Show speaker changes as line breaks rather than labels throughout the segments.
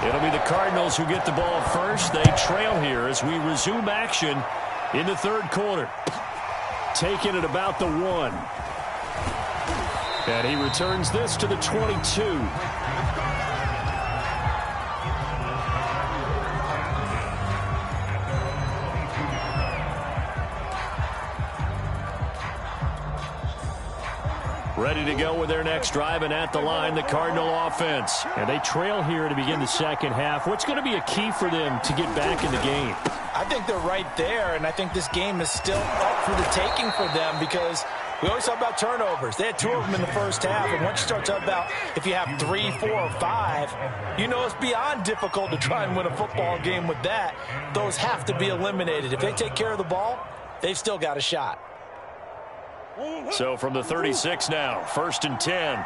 It'll be the Cardinals who get the ball first. They trail here as we resume action in the third quarter. Taking it about the 1. And he returns this to the 22. Ready to go with their next drive, and at the line, the Cardinal offense. And they trail here to begin the second half. What's going to be a key for them to get back in the game?
I think they're right there, and I think this game is still up for the taking for them because we always talk about turnovers. They had 2 of them in the first half, and once you start talking about if you have 3, 4, or 5, you know it's beyond difficult to try and win a football game with that. Those have to be eliminated. If they take care of the ball, they've still got a shot.
So from the 36 now, 1st and 10.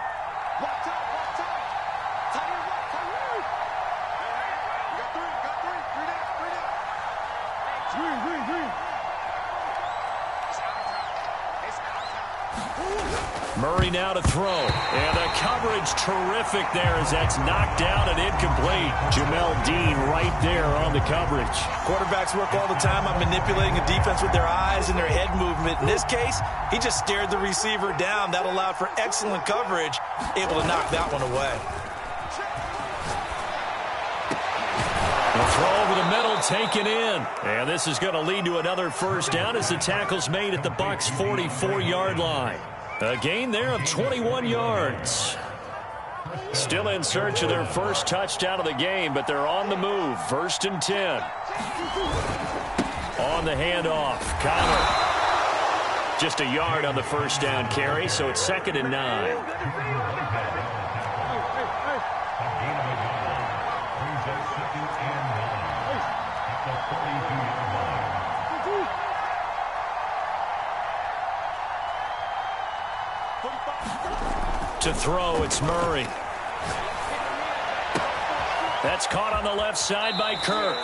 Murray now to throw. And the coverage terrific there as that's knocked down and incomplete. Jamel Dean right there on the coverage.
Quarterbacks work all the time on manipulating a defense with their eyes and their head movement. In this case, he just stared the receiver down. That allowed for excellent coverage, able to knock that one away.
The throw over the middle taken in. And this is going to lead to another first down as the tackle's made at the Bucs' 44-yard line. A gain there of 21 yards. Still in search of their first touchdown of the game, but they're on the move. 1st and 10. On the handoff, Connor. Just a yard on the first down carry, so it's 2nd and 9. To throw, it's Murray. That's caught on the left side by Kirk.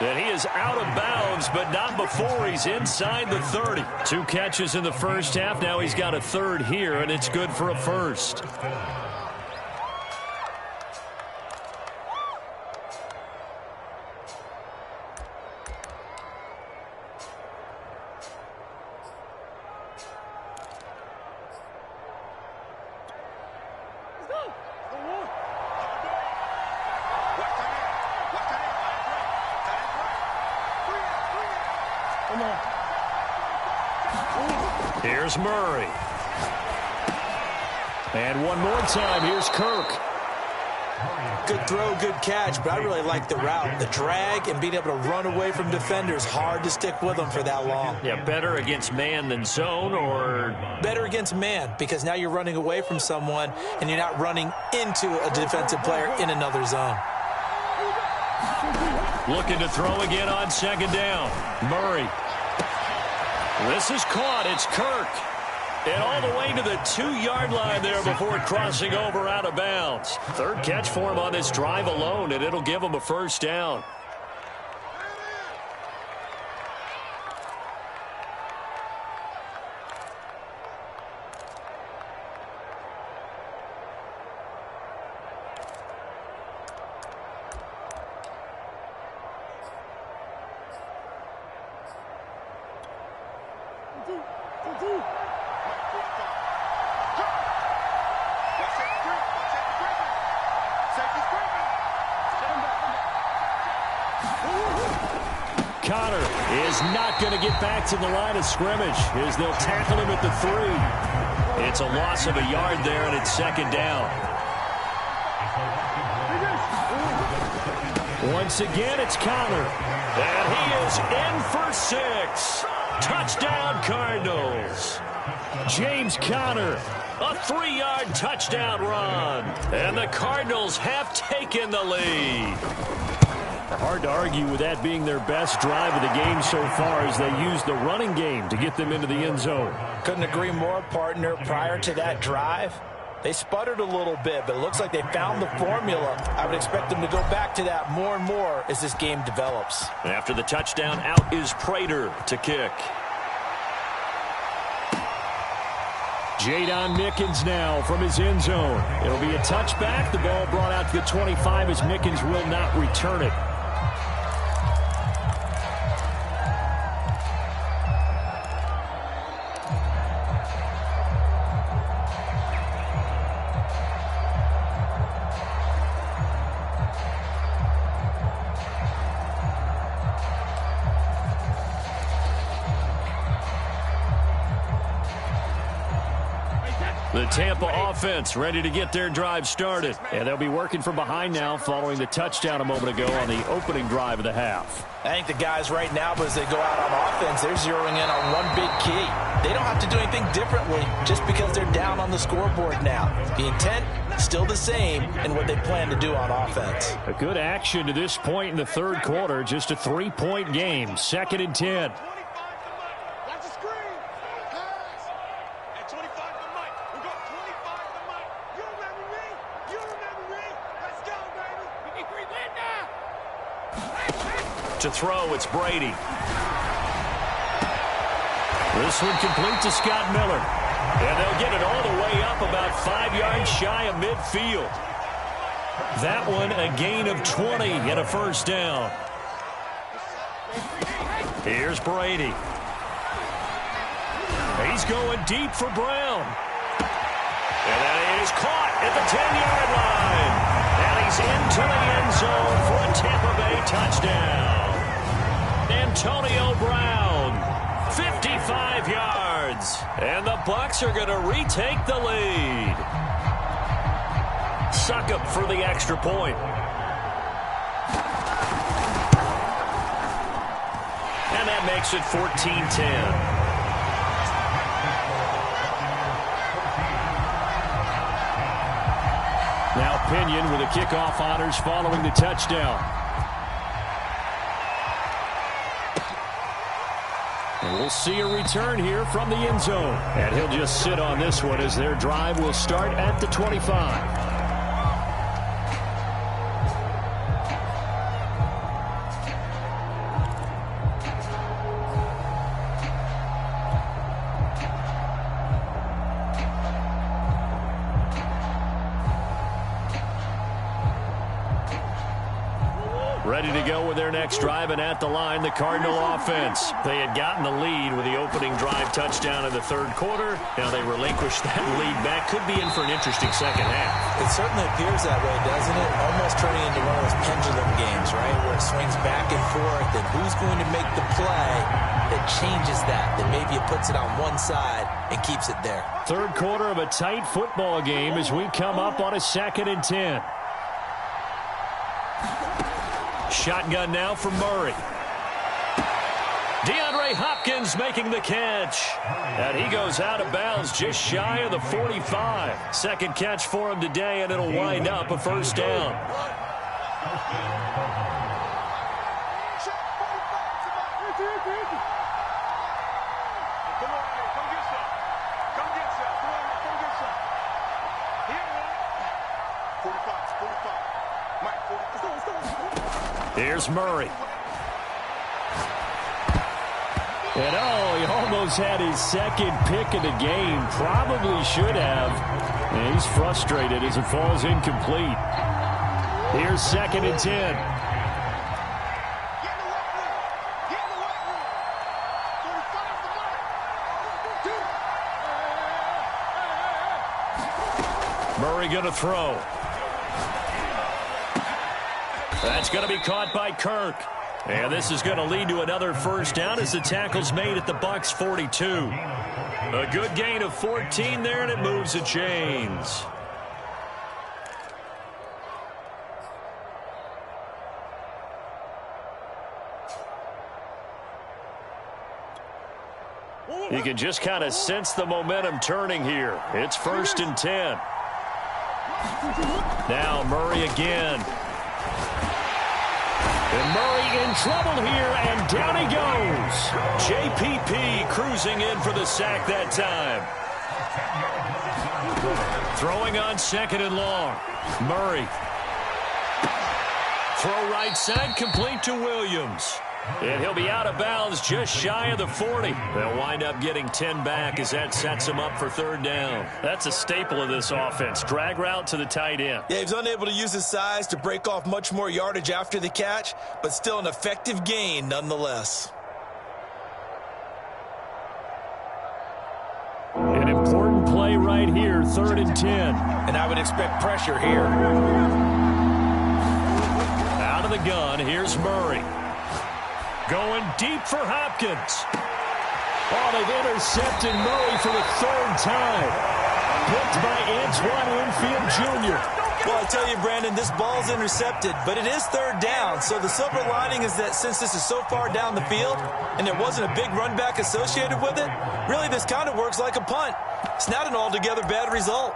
And he is out of bounds, but not before he's inside the 30. 2 catches in the first half. Now he's got a 3rd here, and it's good for a 1st. Here's Murray. And one more time, here's Kirk.
Good throw, good catch, but I really like the route. The drag and being able to run away from defenders, hard to stick with them for that long.
Yeah, better against man than zone, or?
Better against man, because now you're running away from someone and you're not running into a defensive player in another zone.
Looking to throw again on 2nd down. Murray. This is caught. It's Kirk. And all the way to the 2-yard line there before crossing over out of bounds. 3rd catch for him on this drive alone, and it'll give him a first down. Connor is not going to get back to the line of scrimmage as they'll tackle him at the 3. It's a loss of a yard there, and it's 2nd down. Once again, it's Connor. And he is in for 6. Touchdown, Cardinals. James Conner, a 3-yard touchdown run. And the Cardinals have taken the lead. Hard to argue with that being their best drive of the game so far as they use the running game to get them into the end zone.
Couldn't agree more, partner. Prior to that drive, they sputtered a little bit, but it looks like they found the formula. I would expect them to go back to that more and more as this game develops.
After the touchdown, out is Prater to kick. Jadon Mickens now from his end zone. It'll be a touchback. The ball brought out to the 25 as Mickens will not return it. The Tampa offense ready to get their drive started. And they'll be working from behind now following the touchdown a moment ago on the opening drive of the half.
I think the guys right now, as they go out on offense, they're zeroing in on one big key. They don't have to do anything differently just because they're down on the scoreboard now. The intent, still the same in what they plan to do on offense.
A good action to this point in the third quarter. Just a 3-point game. 2nd and 10. To throw, it's Brady. This one complete to Scott Miller. And they'll get it all the way up about 5 yards shy of midfield. That one a gain of 20 and a first down. Here's Brady. He's going deep for Brown. And that is caught at the 10-yard line. And he's into the end zone for a Tampa Bay touchdown. Antonio Brown, 55 yards. And the Bucs are going to retake the lead. Succop for the extra point. And that makes it 14-10. Now Pinion with the kickoff honors following the touchdown. And we'll see a return here from the end zone. And he'll just sit on this one as their drive will start at the 25. Ready to go with their next drive, and at the line, the Cardinal offense. They had gotten the lead with the opening drive touchdown in the third quarter. Now they relinquished that lead back. Could be in for an interesting second half.
It certainly appears that way, doesn't it? Almost turning into one of those pendulum games, right, where it swings back and forth, and who's going to make the play that changes that maybe it puts it on one side and keeps it there.
Third quarter of a tight football game as we come up on a 2nd and 10. Shotgun now for Murray. DeAndre Hopkins making the catch. And he goes out of bounds just shy of the 45. Second catch for him today, and it'll wind up a first down. Here's Murray. And he almost had his second pick of the game. Probably should have. And he's frustrated as it falls incomplete. Here's 2nd and 10. Murray going to throw. That's going to be caught by Kirk. And this is going to lead to another first down as the tackle's made at the Bucs 42. A good gain of 14 there, and it moves the chains. You can just kind of sense the momentum turning here. It's 1st and 10. Now Murray again. And Murray in trouble here, and down he goes. JPP cruising in for the sack that time. Throwing on 2nd and long. Murray. Throw right side, complete to Williams. And he'll be out of bounds just shy of the 40. They'll wind up getting 10 back as that sets him up for third down. That's a staple of this offense. Drag route to the tight end.
Yeah, he's unable to use his size to break off much more yardage after the catch, but still an effective gain nonetheless.
An important play right here, 3rd and 10.
And I would expect pressure here.
Out of the gun, here's Murray. Going deep for Hopkins. Oh, they've intercepted Murray for the 3rd time. Picked by Antoine Winfield Jr.
Well, I tell you, Brandon, this ball's intercepted, but it is 3rd down. So the silver lining is that since this is so far down the field and there wasn't a big run back associated with it, really this kind of works like a punt. It's not an altogether bad result.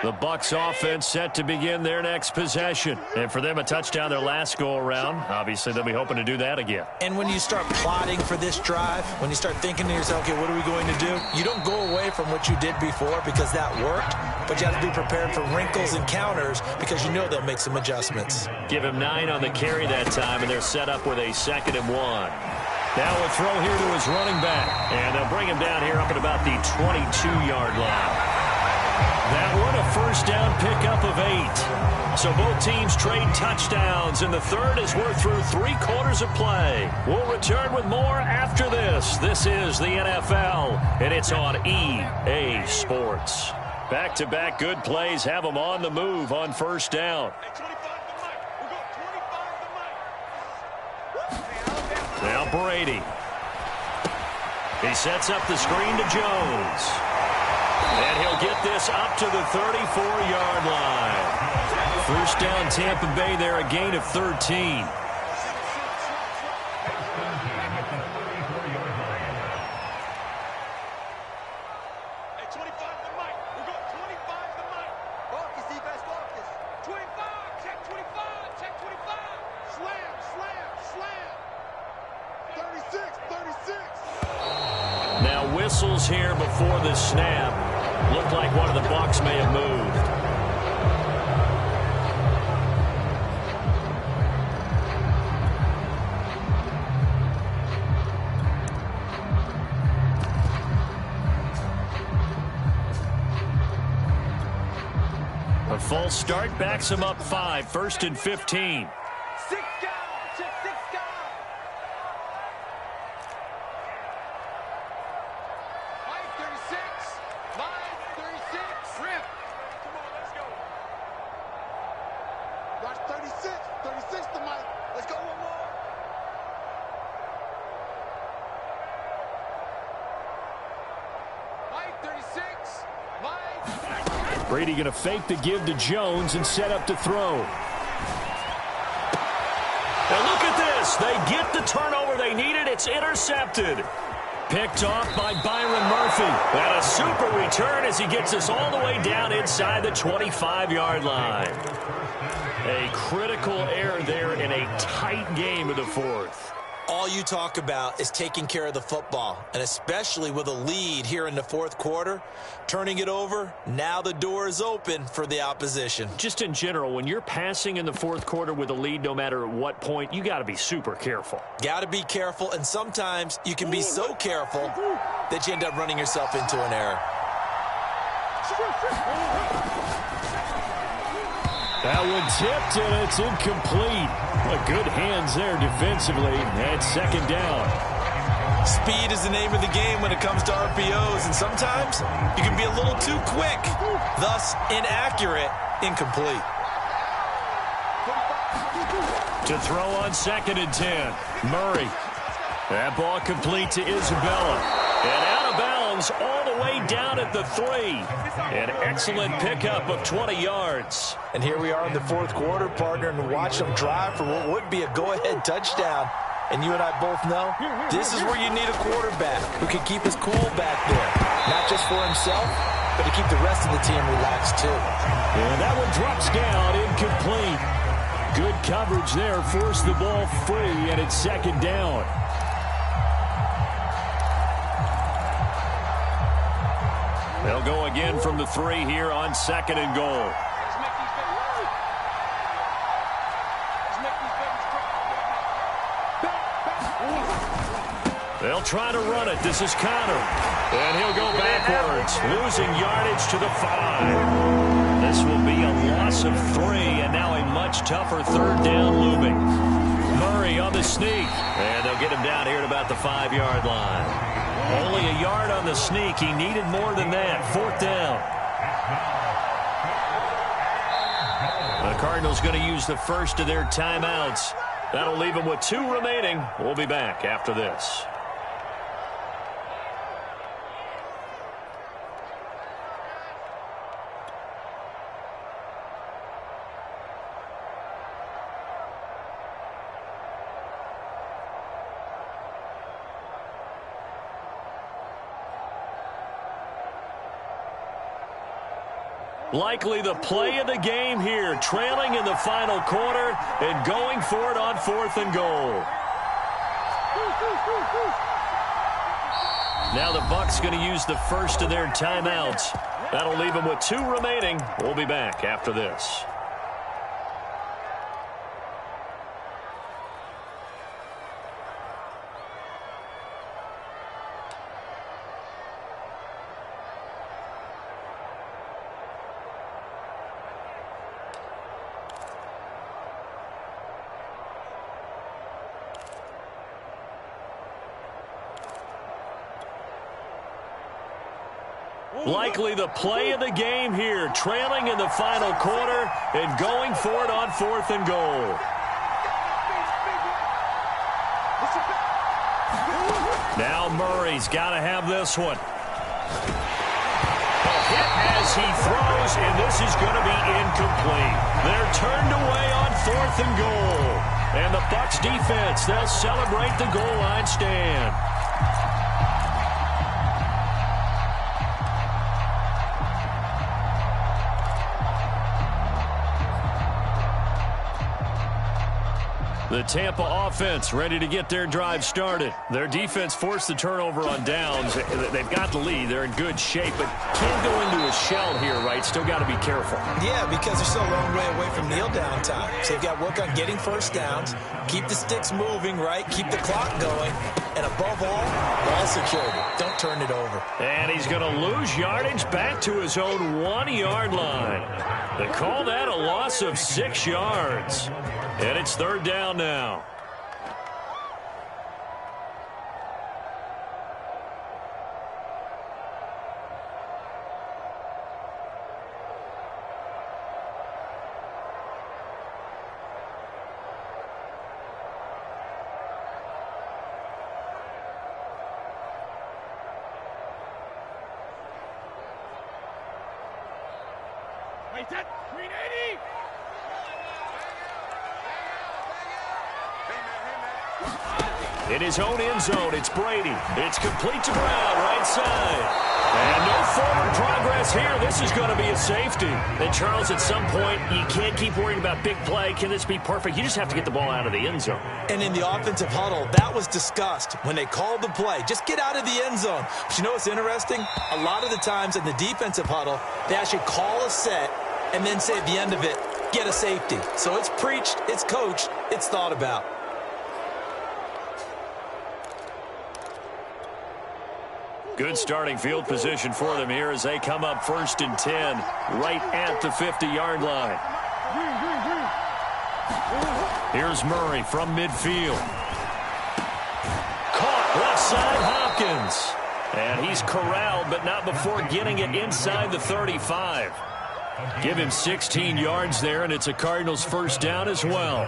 The Bucs offense set to begin their next possession. And for them, a touchdown their last go-around. Obviously, they'll be hoping to do that again.
And when you start plotting for this drive, when you start thinking to yourself, okay, what are we going to do? You don't go away from what you did before because that worked, but you have to be prepared for wrinkles and counters because you know they'll make some adjustments.
Give him 9 on the carry that time, and they're set up with a 2nd and 1. Now a throw here to his running back. And they'll bring him down here up at about the 22-yard line. That one, a 1st down pickup of 8. So both teams trade touchdowns, and the 3rd as we're through 3 quarters of play. We'll return with more after this. This is the NFL, and it's on EA Sports. Back-to-back good plays have them on the move on 1st down. Now Brady. He sets up the screen to Jones. And he'll get this up to the 34-yard line. 1st down Tampa Bay there, a gain of 13. Now whistles here before the snap. Looked like one of the Bucs may have moved. A false start backs him up 5, 1st and 15.
6 guys, check 6 guys. Mike 36, line 36, rip. Come on, let's go. Watch 36, 36 to Mike. Let's go one more. Mike 36, Mike.
Brady going to fake the give to Jones and set up to throw. And look at this. They get the turnover they needed. It's intercepted. Picked off by Byron Murphy. And a super return as he gets us all the way down inside the 25-yard line. A critical error there in a tight game of the 4th.
All you talk about is taking care of the football, and especially with a lead here in the 4th quarter, turning it over, now the door is open for the opposition.
Just in general, when you're passing in the 4th quarter with a lead, no matter at what point, you got to be super careful.
Got to be careful, and sometimes you can be so careful that you end up running yourself into an error.
That one tipped, and it's incomplete. Good hands there defensively, and 2nd down.
Speed is the name of the game when it comes to RPOs, and sometimes you can be a little too quick, thus inaccurate, incomplete.
To throw on 2nd and 10. Murray. That ball complete to Isabella. And out of bounds all the way down at the 3. An excellent pickup of 20 yards.
And here we are in the 4th quarter, partner, and watch them drive for what would be a go-ahead touchdown. And you and I both know this is where you need a quarterback who can keep his cool back there. Not just for himself, but to keep the rest of the team relaxed too.
And that one drops down, incomplete. Good coverage there, forced the ball free, and it's 2nd down. They'll go again from the 3 here on 2nd and goal. They'll try to run it. This is Connor. And he'll go backwards, losing yardage to the 5. This will be a loss of 3, and now a much tougher 3rd down looming. Murray on the sneak, and they'll get him down here at about the 5-yard line. Only a yard on the sneak. He needed more than that. 4th down. The Cardinals going to use the first of their timeouts. That'll leave them with 2 remaining. We'll be back after this. Likely the play of the game here, trailing in the final quarter and going for it on 4th and goal. Now the Bucs going to use the first of their timeouts. That'll leave them with 2 remaining. We'll be back after this. Likely the play of the game here, trailing in the final quarter and going for it on 4th and goal. Now Murray's got to have this one. A hit as he throws, and this is going to be incomplete. They're turned away on 4th and goal. And the Bucs defense, they'll celebrate the goal line stand. The Tampa offense ready to get their drive started. Their defense forced the turnover on downs. They've got the lead. They're in good shape, but can't go into a shell here, right? Still got to be careful.
Yeah, because they're still a long way away from kneel down time. So they've got to work on getting first downs, keep the sticks moving, right? Keep the clock going. And above all, ball security. Don't turn it over.
And he's going to lose yardage back to his own 1-yard line. They call that a loss of 6 yards. And it's 3rd down now.
Wait, that 380.
In his own end zone, it's Brady. It's complete to Brown, right side. And no forward progress here. This is going to be a safety. And, Charles, at some point, you can't keep worrying about big play. Can this be perfect? You just have to get the ball out of the end zone.
And in the offensive huddle, that was discussed when they called the play. Just get out of the end zone. But you know what's interesting? A lot of the times in the defensive huddle, they actually call a set and then say at the end of it, get a safety. So it's preached, it's coached, it's thought about.
Good starting field position for them here as they come up 1st and 10, right at the 50-yard line. Here's Murray from midfield. Caught left side Hopkins. And he's corralled, but not before getting it inside the 35. Give him 16 yards there, and it's a Cardinals 1st down as well.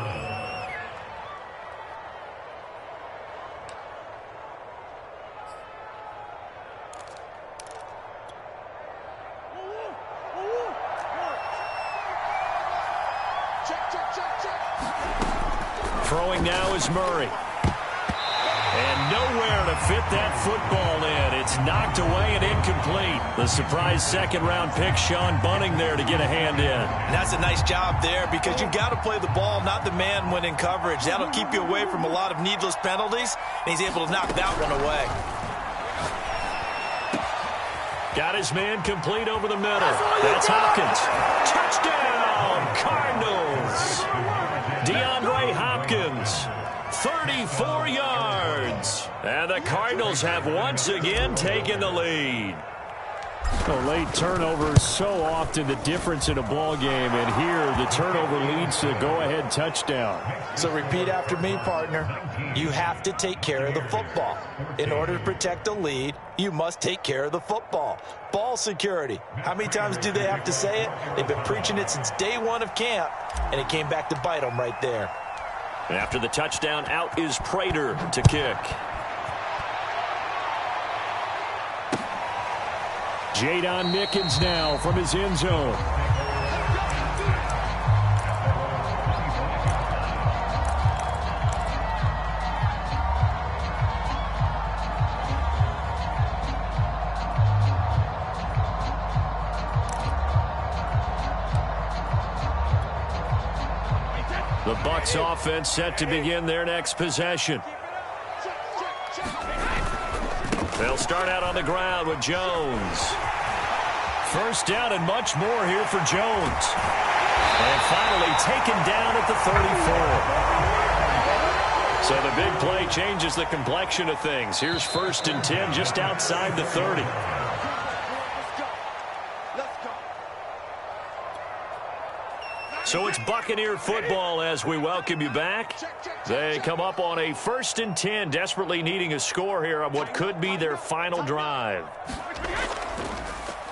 Throwing now is Murray. And nowhere to fit that football in. It's knocked away and incomplete. The surprise 2nd-round pick, Sean Bunting, there to get a hand in.
And that's a nice job there because you've got to play the ball, not the man when in coverage. That'll keep you away from a lot of needless penalties, and he's able to knock that one away.
Got his man complete over the middle. That's Hopkins. Touchdown, Cardinals. DeAndre Hopkins, 34 yards. And the Cardinals have once again taken the lead.
Late turnovers so often the difference in a ball game, and here the turnover leads to a go-ahead touchdown.
So repeat after me, partner. You have to take care of the football. In order to protect a lead, you must take care of the football. Ball security. How many times do they have to say it? They've been preaching it since day one of camp, and it came back to bite them right there.
After the touchdown, out is Prater to kick.
Jadon Mickens now from his end zone.
The Bucs offense set to begin their next possession. They'll start out on the ground with Jones. First down and much more here for Jones. And finally taken down at the 34. So the big play changes the complexion of things. Here's 1st and 10 just outside the 30. So it's Buccaneer football as we welcome you back. They come up on a 1st and 10, desperately needing a score here on what could be their final drive.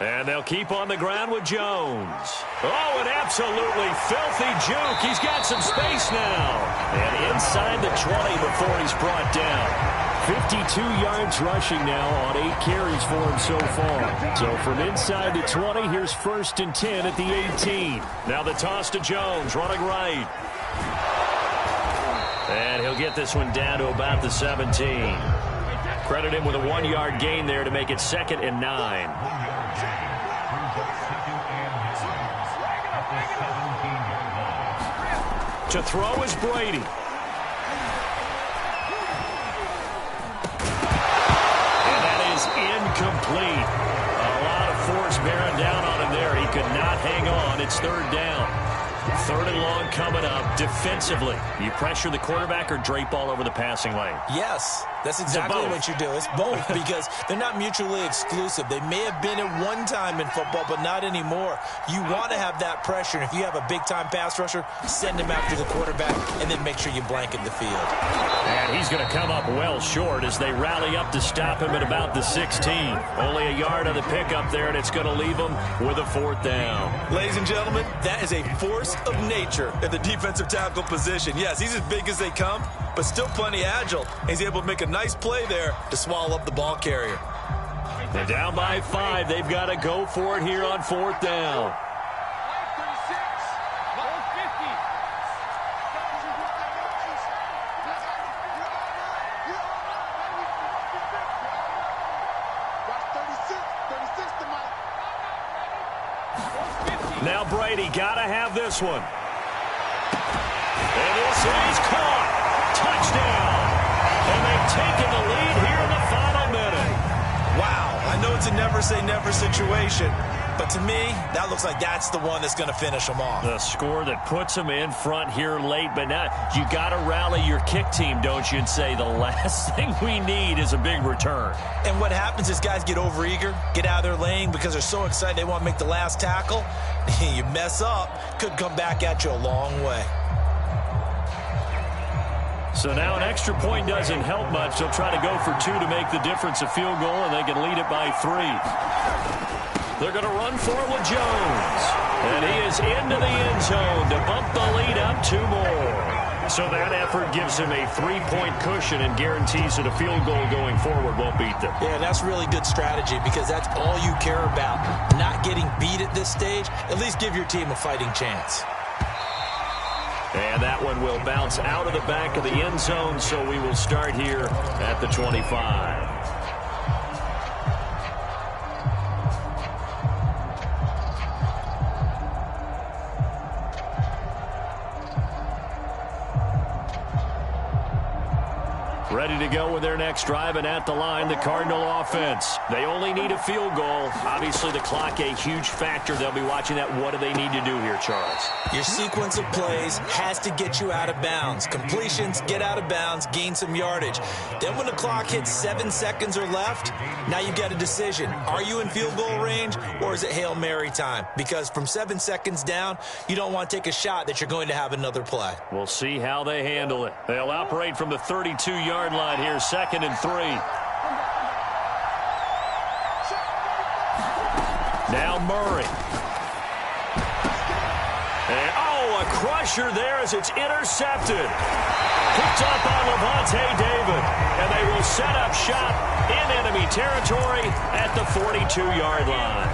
And they'll keep on the ground with Jones. Oh, an absolutely filthy juke. He's got some space now. And inside the 20 before he's brought down.
52 yards rushing now on 8 carries for him so far. So from inside the 20, here's 1st and 10 at the 18.
Now the toss to Jones, running right. And he'll get this one down to about the 17. Credit him with a 1-yard gain there to make it 2nd and 9. To throw is Brady. Incomplete. A lot of force bearing down on him there. He could not hang on. It's 3rd down. 3rd and long coming up. Defensively, you pressure the quarterback or drape all over the passing lane?
Yes, that's exactly what you do. It's both because they're not mutually exclusive. They may have been at one time in football, but not anymore. You want to have that pressure. And if you have a big-time pass rusher, send him after the quarterback and then make sure you blanket the field.
And he's going to come up well short as they rally up to stop him at about the 16. Only a yard on the pickup there, and it's going to leave him with a 4th down.
Ladies and gentlemen, that is a force of nature at the defensive tackle position. Yes, he's as big as they come, but still plenty agile. He's able to make a nice play there to swallow up the ball carrier.
They're down by 5. They've got to go for it here on 4th down. Now Brady got to have this one. And this is caught. Touchdown. And they've taken the lead here in the final minute.
Wow, I know it's a never-say-never situation, but to me, that looks like that's the one that's going to finish them off.
The score that puts them in front here late, but now you got to rally your kick team, don't you, and say the last thing we need is a big return.
And what happens is guys get overeager, get out of their lane because they're so excited they want to make the last tackle. You mess up, could come back at you a long way.
So now an extra point doesn't help much. They'll try to go for 2 to make the difference a field goal, and they can lead it by 3. They're going to run for it with Jones. And he is into the end zone to bump the lead up 2 more. So that effort gives him a 3-point cushion and guarantees that a field goal going forward won't beat them.
Yeah, that's really good strategy because that's all you care about. Not getting beat at this stage. At least give your team a fighting chance.
And that one will bounce out of the back of the end zone, so we will start here at the 25.
Ready to go with their next drive, and at the line, the Cardinal offense. They only need a field goal. Obviously, the clock a huge factor. They'll be watching that. What do they need to do here, Charles?
Your sequence of plays has to get you out of bounds. Completions, get out of bounds, gain some yardage. Then when the clock hits 7 seconds or left, now you've got a decision. Are you in field goal range, or is it Hail Mary time? Because from 7 seconds down, you don't want to take a shot that you're going to have another play.
We'll see how they handle it. They'll operate from the 32-yard line here, 2nd and 3. Now Murray. And, a crusher there as it's intercepted. Picked up on Levante David. And they will set up shop in enemy territory at the 42-yard line.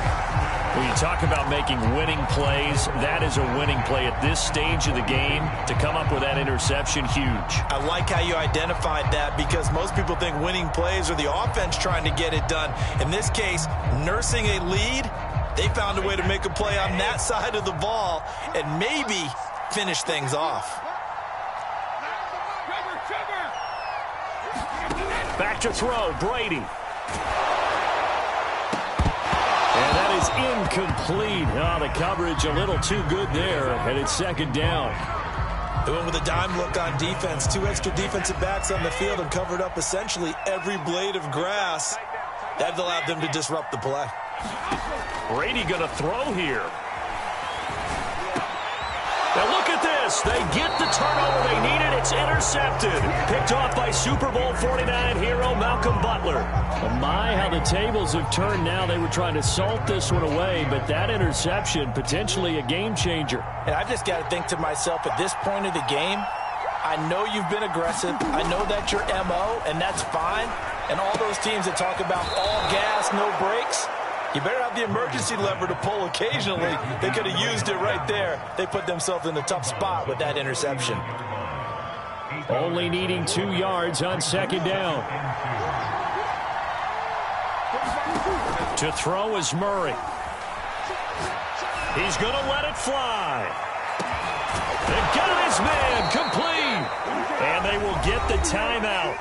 When you talk about making winning plays, that is a winning play at this stage of the game. To come up with that interception, huge.
I like how you identified that, because most people think winning plays are the offense trying to get it done. In this case, nursing a lead, they found a way to make a play on that side of the ball and maybe finish things off.
Back to throw, Brady. And that is incomplete. The coverage a little too good there, and it's 2nd down.
They went with a dime look on defense. 2 extra defensive backs on the field and covered up essentially every blade of grass. That allowed them to disrupt the play.
Brady going to throw here. Now look at this. They get the turnover they needed. It's intercepted. Picked off by Super Bowl 49 hero Malcolm Butler. Oh my, how the tables have turned now. They were trying to salt this one away, but that interception, potentially a game changer.
And I've just got to think to myself, at this point of the game, I know you've been aggressive. I know that's your MO, and that's fine. And all those teams that talk about all gas, no brakes, you better have the emergency lever to pull occasionally. They could have used it right there. They put themselves in a tough spot with that interception.
Only needing 2 yards on 2nd down. To throw is Murray. He's going to let it fly. They got his man complete. And they will get the timeout.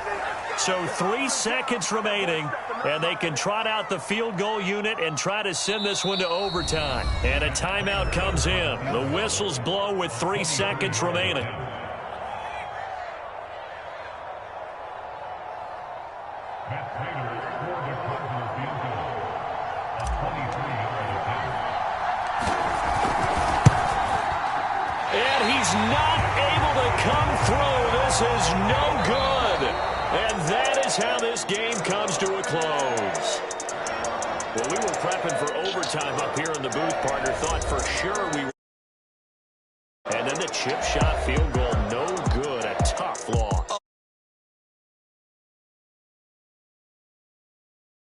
So 3 seconds remaining, and they can trot out the field goal unit and try to send this one to overtime. And a timeout comes in. The whistles blow with 3 seconds remaining. And he's not able to come through. This is no good. And that is how this game comes to a close. Well, we were prepping for overtime up here in the booth, partner. Thought for sure we were. And then the chip shot field